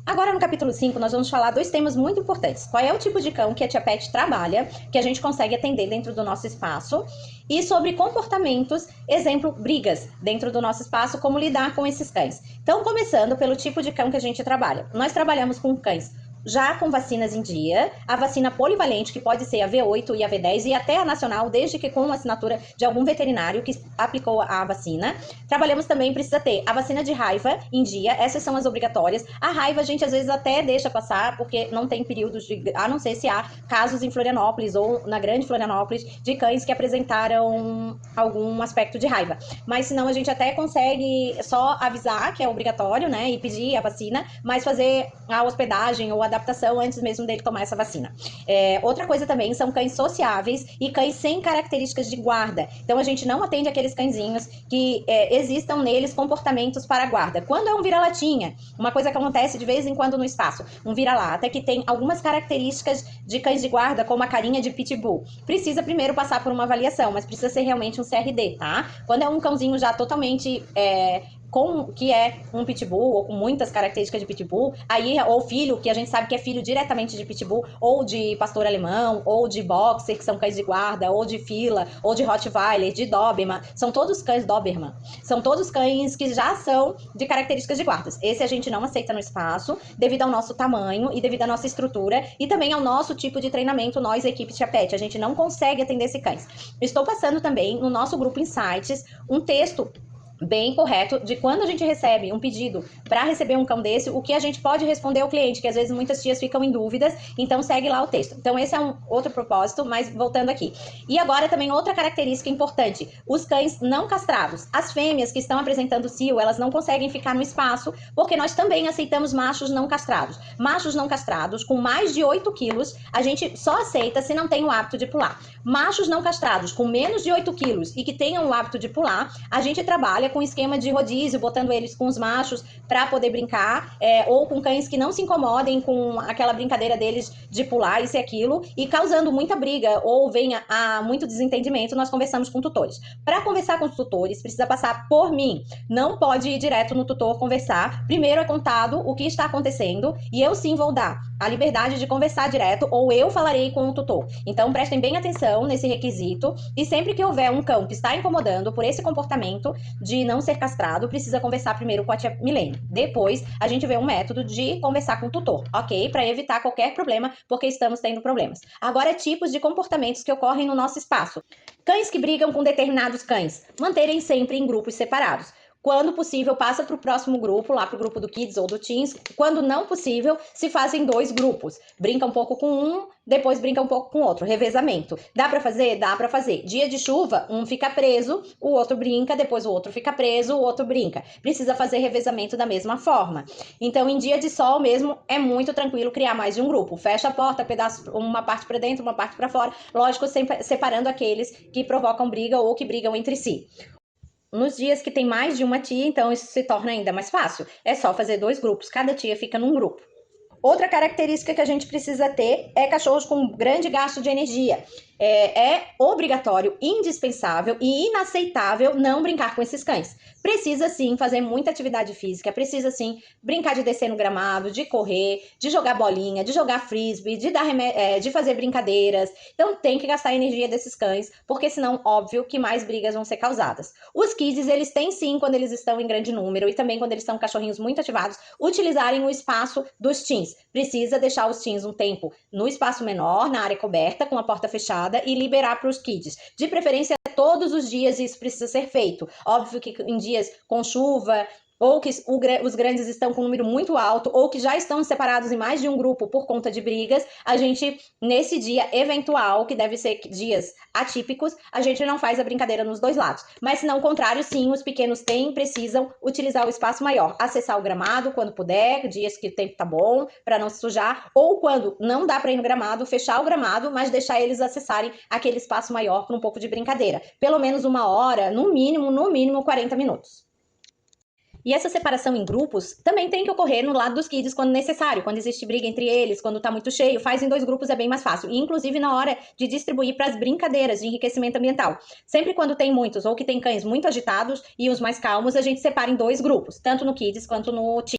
Agora no capítulo 5 nós vamos falar dois temas muito importantes. Qual é o tipo de cão que a Tia Pet trabalha, que a gente consegue atender dentro do nosso espaço, e sobre comportamentos, exemplo, brigas dentro do nosso espaço, como lidar com esses cães. Então, começando pelo tipo de cão que a gente trabalha. Nós trabalhamos com cães já com vacinas em dia, a vacina polivalente, que pode ser a V8 e a V10, e até a nacional, desde que com assinatura de algum veterinário que aplicou a vacina. Trabalhamos também, precisa ter a vacina de raiva em dia, essas são as obrigatórias. A raiva a gente às vezes até deixa passar, porque não tem períodos de, a não ser se há casos em Florianópolis ou na grande Florianópolis de cães que apresentaram algum aspecto de raiva. Mas senão a gente até consegue só avisar que é obrigatório, né, e pedir a vacina, mas fazer a hospedagem ou a adaptação antes mesmo dele tomar essa vacina. Outra coisa também são cães sociáveis e cães sem características de guarda. Então a gente não atende aqueles cãezinhos que existam neles comportamentos para guarda. Quando é um vira-latinha, uma coisa que acontece de vez em quando no espaço, um vira-lata que tem algumas características de cães de guarda, como a carinha de pitbull, precisa primeiro passar por uma avaliação, mas precisa ser realmente um CRD, tá? Quando é um cãozinho já totalmente que é um pitbull, ou com muitas características de pitbull, aí, ou filho, que a gente sabe que é filho diretamente de pitbull, ou de pastor alemão, ou de boxer, que são cães de guarda, ou de fila, ou de rottweiler, de doberman, são todos cães doberman, são todos cães que já são de características de guardas. Esse a gente não aceita no espaço, devido ao nosso tamanho e devido à nossa estrutura, e também ao nosso tipo de treinamento, nós, equipe Tia Pet, a gente não consegue atender esses cães. Estou passando também no nosso grupo Insights um texto bem correto de quando a gente recebe um pedido para receber um cão desse, o que a gente pode responder ao cliente, que às vezes muitas tias ficam em dúvidas, então segue lá o texto. Então esse é um outro propósito, mas voltando aqui. E agora também outra característica importante, os cães não castrados. As fêmeas que estão apresentando cio, elas não conseguem ficar no espaço, porque nós também aceitamos machos não castrados. Machos não castrados com mais de 8 quilos, a gente só aceita se não tem o hábito de pular. Machos não castrados com menos de 8 quilos e que tenham o hábito de pular, a gente trabalha com esquema de rodízio, botando eles com os machos para poder brincar, ou com cães que não se incomodem com aquela brincadeira deles de pular isso e aquilo, e causando muita briga ou venha a muito desentendimento, nós conversamos com tutores. Para conversar com os tutores, precisa passar por mim, não pode ir direto no tutor conversar, primeiro é contado o que está acontecendo, e eu sim vou dar a liberdade de conversar direto, ou eu falarei com o tutor. Então prestem bem atenção nesse requisito, e sempre que houver um cão que está incomodando por esse comportamento de não ser castrado, precisa conversar primeiro com a tia Milene. Depois, a gente vê um método de conversar com o tutor, ok? Para evitar qualquer problema, porque estamos tendo problemas. Agora, tipos de comportamentos que ocorrem no nosso espaço. Cães que brigam com determinados cães. Manterem sempre em grupos separados. Quando possível, passa para o próximo grupo, lá para o grupo do Kids ou do Teens. Quando não possível, se fazem 2 grupos. Brinca um pouco com um, depois brinca um pouco com o outro. Revezamento. Dá para fazer? Dá para fazer. Dia de chuva, um fica preso, o outro brinca, depois o outro fica preso, o outro brinca. Precisa fazer revezamento da mesma forma. Então, em dia de sol mesmo, é muito tranquilo criar mais de um grupo. Fecha a porta, uma parte para dentro, uma parte para fora. Lógico, sempre separando aqueles que provocam briga ou que brigam entre si. Nos dias que tem mais de uma tia, então isso se torna ainda mais fácil. É só fazer 2 grupos, cada tia fica num grupo. Outra característica que a gente precisa ter é cachorros com grande gasto de energia. É obrigatório, indispensável e inaceitável não brincar com esses cães. Precisa sim fazer muita atividade física, precisa sim brincar de descer no gramado, de correr, de jogar bolinha, de jogar frisbee, de fazer brincadeiras. Então tem que gastar a energia desses cães, porque senão, óbvio, que mais brigas vão ser causadas. Os kids, eles têm sim, quando eles estão em grande número e também quando eles são cachorrinhos muito ativados, utilizarem o espaço dos teens. Precisa deixar os teens um tempo no espaço menor, na área coberta, com a porta fechada, e liberar para os kids. De preferência, todos os dias isso precisa ser feito. Óbvio que em dias com chuva, ou que os grandes estão com um número muito alto, ou que já estão separados em mais de um grupo por conta de brigas, a gente, nesse dia eventual, que deve ser dias atípicos, a gente não faz a brincadeira nos 2 lados. Mas se não, ao contrário, sim, os pequenos precisam utilizar o espaço maior, acessar o gramado quando puder, dias que o tempo tá bom, para não se sujar, ou quando não dá para ir no gramado, fechar o gramado, mas deixar eles acessarem aquele espaço maior por um pouco de brincadeira. Pelo menos 1 hora, no mínimo 40 minutos. E essa separação em grupos também tem que ocorrer no lado dos kids quando necessário, quando existe briga entre eles, quando tá muito cheio, faz em 2 grupos é bem mais fácil. E inclusive na hora de distribuir para as brincadeiras de enriquecimento ambiental. Sempre quando tem muitos ou que tem cães muito agitados e os mais calmos, a gente separa em 2 grupos, tanto no kids quanto no teen.